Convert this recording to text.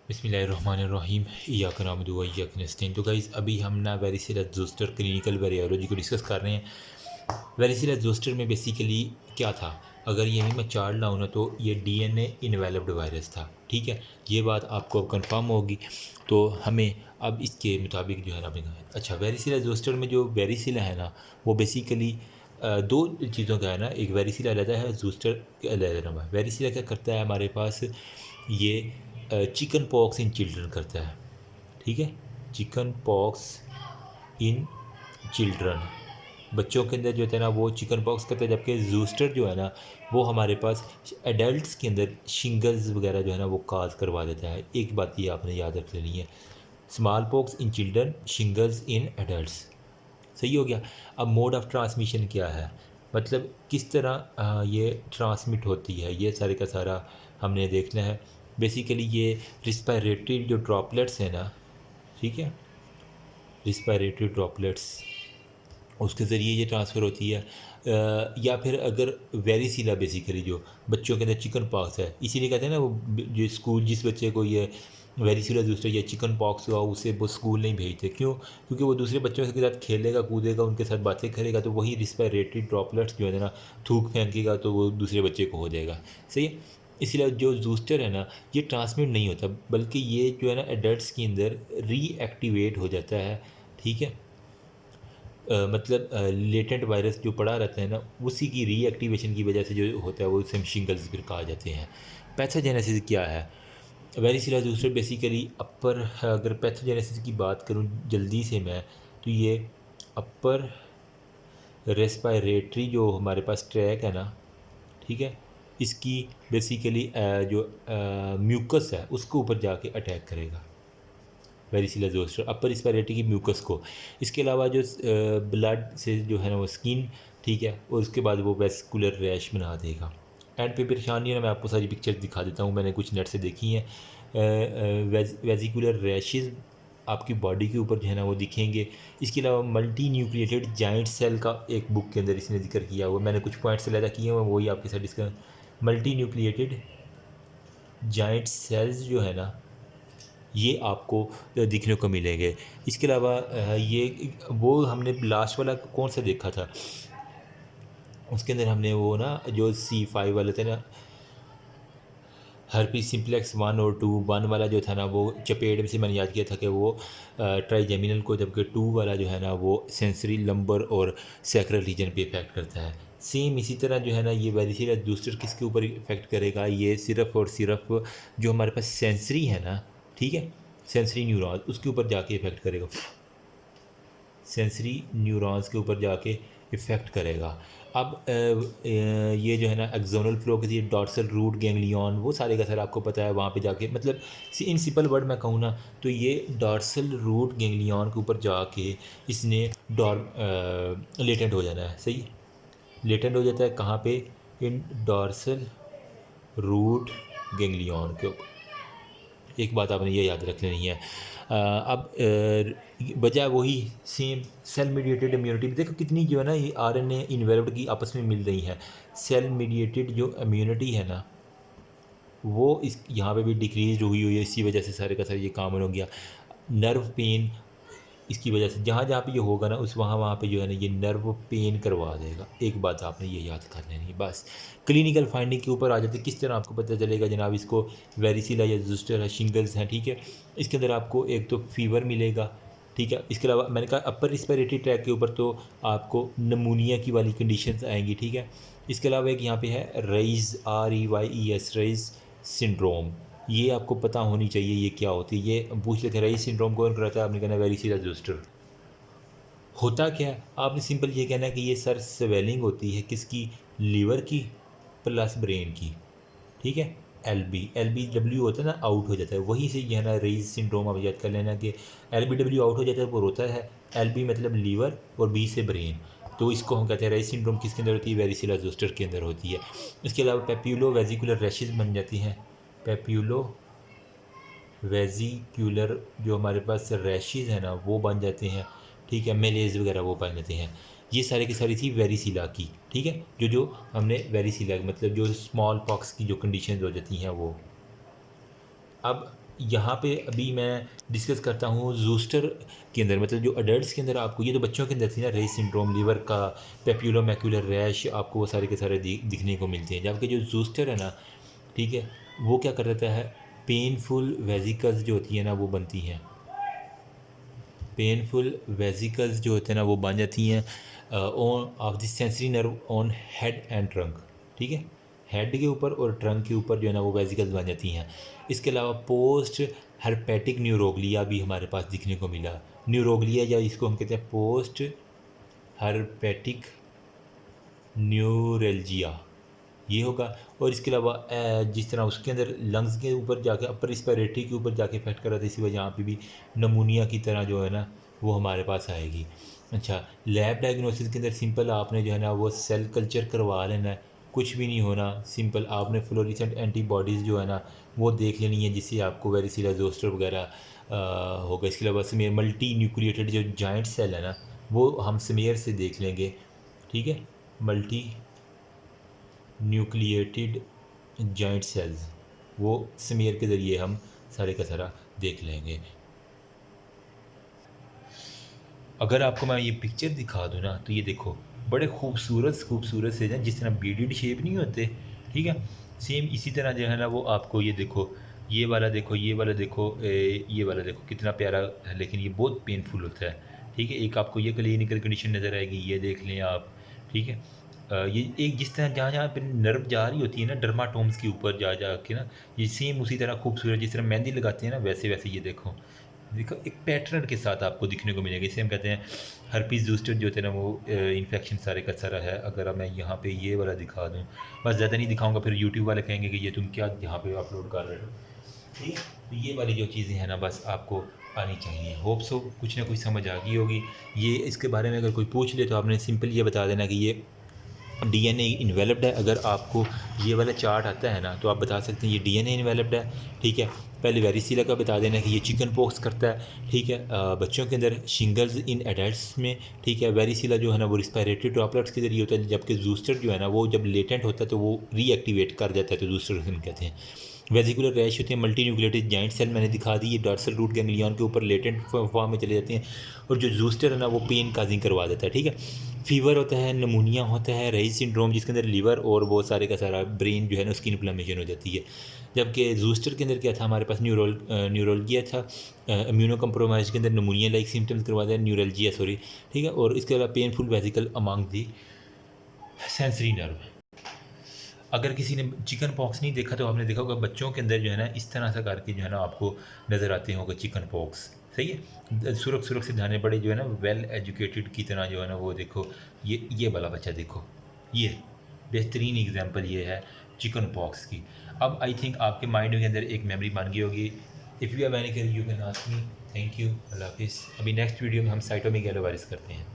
बिस्मिल्लाहिर्रहमानिर्रहीम इय्याका नअबुदु व इय्याका नस्तईन। तो गाइज़ अभी हम ना वेरिसिला ज़ोस्टर क्लिनिकल वायरोलॉजी को डिस्कस कर रहे हैं। वेरिसिला ज़ोस्टर में बेसिकली क्या था, अगर यही मैं चार्ट लाऊँ ना तो ये डीएनए इन्वेलप्ड वायरस था। ठीक है, ये बात आपको अब कन्फर्म होगी। तो हमें अब इसके मुताबिक जो है ना अच्छा वेरिसिला ज़ोस्टर में जो वेरिसिला है ना वो बेसिकली दो चीज़ों का है ना, एक वेरिसिला रहता है, ज़ोस्टर अलग है। वेरिसिला क्या करता है हमारे पास, ये चिकन पॉक्स इन चिल्ड्रन करता है। ठीक है, चिकन पॉक्स इन चिल्ड्रन, बच्चों के अंदर जो है ना वो चिकन पॉक्स करता है, जबकि ज़ूस्टर जो है ना वो हमारे पास एडल्ट्स के अंदर शिंगल्स वगैरह जो है ना वो काज करवा देता है। एक बात ये आपने याद रख लेनी है, small pox in children, shingles in adults. सही हो गया। अब मोड ऑफ ट्रांसमिशन क्या है, मतलब किस तरह ये ट्रांसमिट होती है, ये सारे का सारा हमने देखना है। बेसिकली ये रिस्पायरेटरी जो ड्रॉपलेट्स हैं ना, ठीक है, रिस्पायरेटरी ड्रॉपलेट्स उसके ज़रिए ये ट्रांसफ़र होती है। या फिर अगर वेरिसिला बेसिकली जो बच्चों के अंदर चिकन पॉक्स है, इसीलिए कहते हैं ना वो जो स्कूल जिस बच्चे को ये वेरिसिला दूसरा या चिकन पॉक्स हुआ उसे वो स्कूल नहीं भेजते। क्यों? क्योंकि वो दूसरे बच्चों के साथ खेलेगा कूदेगा, उनके साथ बातें करेगा, तो वही रिस्पायरेटरी ड्रॉपलेट्स जो है ना थूक फेंकेगा तो वो दूसरे बच्चे को हो जाएगा। सही है। इसलिए जो जूस्टर है ना ये ट्रांसमिट नहीं होता, बल्कि ये जो है ना एडल्ट्स के अंदर रीएक्टिवेट हो जाता है। ठीक है, मतलब लेटेंट वायरस जो पड़ा रहता है ना उसी की रीएक्टिवेशन की वजह से जो होता है वो उसे शिंगल्स फिर कहा जाते हैं। पैथोजेनेसिस क्या है, वेरिसिला ज़ोस्टर बेसिकली अपर, अगर पैथोजेनेसिस की बात करूं जल्दी से मैं, तो ये अपर रेस्पायरेटरी जो हमारे पास ट्रैक है ना, ठीक है, इसकी बेसिकली जो म्यूकस है उसके ऊपर जाके अटैक करेगा वेरिसिला ज़ोस्टर, अपर रिस्पायरेटरी की म्यूकस को। इसके अलावा जो ब्लड से जो है ना वो स्किन, ठीक है, और उसके बाद वो वेस्कुलर रैश बना देगा। एंड पे परेशानी है ना, मैं आपको सारी पिक्चर्स दिखा देता हूँ, मैंने कुछ नेट से देखी हैं। वेजिकुलर रैशेज़ आपकी बॉडी के ऊपर जो है ना वो दिखेंगे। इसके अलावा मल्टी न्यूक्लिएटेड जाइंट सेल का एक बुक के अंदर इसने जिक्र किया हुआ, मैंने कुछ पॉइंट्स अलहदा किए हैं वही आपके साथ discuss. Multinucleated giant cells जो है ना ये आपको दिखने को मिलेंगे। इसके अलावा ये वो हमने लास्ट वाला कौन सा देखा था, उसके अंदर हमने वो ना जो C5 वाले थे ना, हर्पीस सिम्प्लेक्स 1 और 2, 1 वाला जो था ना वो चपेट में से मैंने याद किया था कि वो ट्राइजेमिनल को, जबकि 2 वाला जो है ना वो सेंसरी लंबर और सैक्रल रीजन पे इफेक्ट करता है। सेम इसी तरह जो है ना ये वेरिसिला ज़ोस्टर किसके ऊपर इफेक्ट करेगा, ये सिर्फ और सिर्फ जो हमारे पास सेंसरी है ना, ठीक है, सेंसरी न्यूरॉन उसके ऊपर जाके इफेक्ट करेगा, सेंसरी न्यूरॉन्स के ऊपर जाके इफ़ेक्ट करेगा। अब ये जो है ना एक्सोनल फ्लो के डॉर्सल रूट गैंग्लियन वो सारे का सारा आपको पता है, वहाँ पे जाके मतलब इन सिंपल वर्ड मैं कहूँ ना तो ये डॉर्सल रूट गैंग्लियन के ऊपर जाके इसने लेटेंट हो जाना है। सही, लेटेंट हो जाता है कहाँ पे, इन डॉर्सल रूट गैंग्लियन के ऊपर। एक बात आपने ये याद रख लेनी है। अब बजाय वही सेम सेल मीडिएटेड इम्यूनिटी, देखो कितनी जो है ना ये आरएनए इन्वेल्व्ड की आपस में मिल रही है। सेल मीडिएटेड जो इम्यूनिटी है ना वो इस यहाँ पे भी डिक्रीज हुई है, इसी वजह से सारे का सारा ये कॉमन हो गया। नर्व पेन इसकी वजह से जहाँ जहाँ पे ये होगा ना उस वहाँ वहाँ पे जो है ना ये नर्व पेन करवा देगा। एक बात आपने ये याद कर लेनी है बस। क्लिनिकल फाइंडिंग के ऊपर आ जाते किस तरह आपको पता चलेगा जनाब इसको वेरिसिला या ज़ोस्टर है, शिंगल्स हैं, ठीक है। इसके अंदर आपको एक तो फीवर मिलेगा, ठीक है। इसके अलावा मैंने कहा अपर रिस्पिरेटरी ट्रैक के ऊपर तो आपको नमूनिया की वाली कंडीशंस आएंगी, ठीक है। इसके अलावा एक यहाँ पे है रेइज, REYES, रेइज सिंड्रोम, ये आपको पता होनी चाहिए ये क्या होती है। ये पूछ लेते हैं रेइज सिंड्रोम कौन कराता है, आपने कहना वेरिसिला ज़ोस्टर। होता क्या है, आपने सिंपल ये कहना है कि ये सर स्वेलिंग होती है किसकी, लीवर की प्लस ब्रेन की, ठीक है। LBW होता है ना, आउट हो जाता है, वहीं से ये है ना रेइज सिंड्रोम आप याद कर लेना कि LBW आउट हो जाता है वो होता है LB मतलब लीवर और B से ब्रेन, तो इसको हम कहते हैं रेइज सिंड्रोम किसके अंदर होती है, वेरिसिला ज़ोस्टर के अंदर होती है। इसके अलावा पेप्यूलो वेजिकुलर रैशेज बन जाती हैं, पेप्यूलो वेजिक्यूलर जो हमारे पास रैशेज हैं ना वो बन जाते हैं, ठीक है। मेलेज वगैरह वो बन जाते हैं। ये सारे की सारी थी वेरिसिला की, ठीक है, जो जो हमने वेरिसिला मतलब जो स्मॉल पॉक्स की जो कंडीशन हो जाती हैं वो। अब यहाँ पे अभी मैं डिस्कस करता हूँ जूस्टर के अंदर, मतलब जो अडल्ट्स के अंदर आपको, ये तो बच्चों के अंदर थी ना, रेस सिंड्रोम, लिवर का पेप्यूलोमैक्यूलर रैश, आपको वो सारे के सारे दिखने को मिलते हैं। जबकि जो जूस्टर है ना, ठीक है, वो क्या कर देता है, पेनफुल वेजिकल्स जो होती है ना वो बनती हैं, पेनफुल वेजिकल्स जो होते हैं ना वो बन जाती हैं on off the sensory nerve on head and trunk, ठीक है, हेड के ऊपर और ट्रंक के ऊपर जो है ना वो वेजिकल्स बन जाती हैं। इसके अलावा पोस्ट हर्पेटिक न्यूरोग्लिया भी हमारे पास दिखने को मिला। न्यूरोग्लिया या इसको हम कहते हैं पोस्ट हर्पेटिक न्यूरेल्जिया, ये होगा। और इसके अलावा जिस तरह उसके अंदर लंग्स के ऊपर जाके अपर रिस्पिरेटरी के ऊपर जाके इफेक्ट कर रहा था, इसी वजह यहाँ पे भी नमूनिया की तरह जो है ना वो हमारे पास आएगी। अच्छा, लैब डायग्नोसिस के अंदर सिंपल आपने जो है ना वो सेल कल्चर करवा लेना है, कुछ भी नहीं होना। सिंपल आपने फ्लोरिसेंट एंटीबॉडीज़ जो है ना वो देख लेनी है, जिससे आपको वेरिसिला जोस्टर वगैरह होगा। इसके अलावा स्मेयर मल्टी न्यूक्लिएटेड जो जॉइंट सेल है ना वो हम स्मेयर से देख लेंगे, ठीक है, मल्टी न्यूक्लिएटेड जॉइंट सेल्स, वो स्मीयर के ज़रिए हम सारे का सारा देख लेंगे। अगर आपको मैं ये पिक्चर दिखा दूँ ना तो ये देखो, बड़े खूबसूरत खूबसूरत से जिस तरह बीडीड शेप नहीं होते, ठीक है, सेम इसी तरह जो है ना वो आपको ये देखो, ये वाला देखो, ये वाला देखो, ये वाला देखो कितना प्यारा है, लेकिन ये बहुत पेनफुल होता है, ठीक है। एक आपको ये क्लिनिकल कंडीशन नज़र आएगी, ये देख लें आप, ठीक है। ये एक जिस तरह जहाँ जहाँ पे नर्व जा रही होती है ना डर्माटोम्स के ऊपर जा जा के ना, ये सेम उसी तरह खूबसूरत, जिस तरह मेहंदी लगाते हैं ना वैसे वैसे ये देखो, देखो एक पैटर्न के साथ आपको दिखने को मिलेगा। इसे हम कहते हैं हर्पीस जूस्टर जो होते हैं ना वो इन्फेक्शन सारे का सारा है। अगर अब मैं यहाँ पे ये वाला दिखा दूँ, बस ज़्यादा नहीं दिखाऊंगा, फिर यूट्यूब वाले कहेंगे कि ये तुम क्या यहाँ पे अपलोड कर रहे हो, ठीक है। तो ये वाली जो चीज़ें हैं ना बस आपको आनी चाहिए। होप सो कुछ ना कुछ समझ आ गई होगी। ये इसके बारे में अगर कोई पूछ ले तो आपने सिंपल ये बता देना कि ये डीएनए इन्वेलप्ड है। अगर आपको ये वाला चार्ट आता है ना तो आप बता सकते हैं ये डीएनए इन्वेलप्ड है, ठीक है। पहले वेरिसिला का बता देना कि ये चिकन पॉक्स करता है, ठीक है, बच्चों के अंदर, शिंगल्स इन एडल्ट्स में, ठीक है। वेरिसिला जो है ना वो रिस्पायरेटरी ड्रॉपलेट्स के जरिए होता है, जबकि जूस्टर जो है ना वो जब लेटेंट होता है तो वो रीएक्टिवेट कर जाता है, तो जूस्टर हम कहते हैं। वेजिकुलर रैश होती है मल्टी न्यूक्लिएटेड जॉइंट सेल, मैंने दिखा दी, ये डॉर्सल रूट गैंग्लियन के ऊपर लेटेंट फॉर्म में चले जाती हैं, और जो जूस्टर है ना वो पेन काजिंग करवा देता है, ठीक है। फीवर होता है, नमूनिया होता है, रेइज सिंड्रोम जिसके अंदर लिवर और वो सारे का सारा ब्रेन जो है ना उसकी इन्फ्लेमेशन हो जाती है। जबकि जूस्टर के अंदर क्या था हमारे पास, न्यूरोलजिया था, इम्यूनो कम्प्रोमाइज के अंदर नमूनिया लाइक सिम्टम्स करवा दिया, न्यूरलजिया सॉरी, ठीक है। और इसके अलावा painful vesicle among the sensory nerve. अगर किसी ने चिकन पॉक्स नहीं देखा तो आपने देखा होगा बच्चों के अंदर जो है ना इस तरह से करके जो है ना आपको नज़र आते होंगे चिकन पॉक्स, सही है। सुरक्षित ध्यान बड़े जो है ना वेल एजुकेटेड की तरह जो है ना वो देखो, ये वाला बच्चा देखो, ये बेहतरीन एग्जांपल ये है चिकन पॉक्स की। अब आई थिंक आपके माइंड के अंदर एक मेमोरी बन गई होगी। If you have any query you can ask me. Thank you, अल्लाह हाफिज़। अभी नेक्स्ट वीडियो में हम साइटोमेगालो वायरस करते हैं।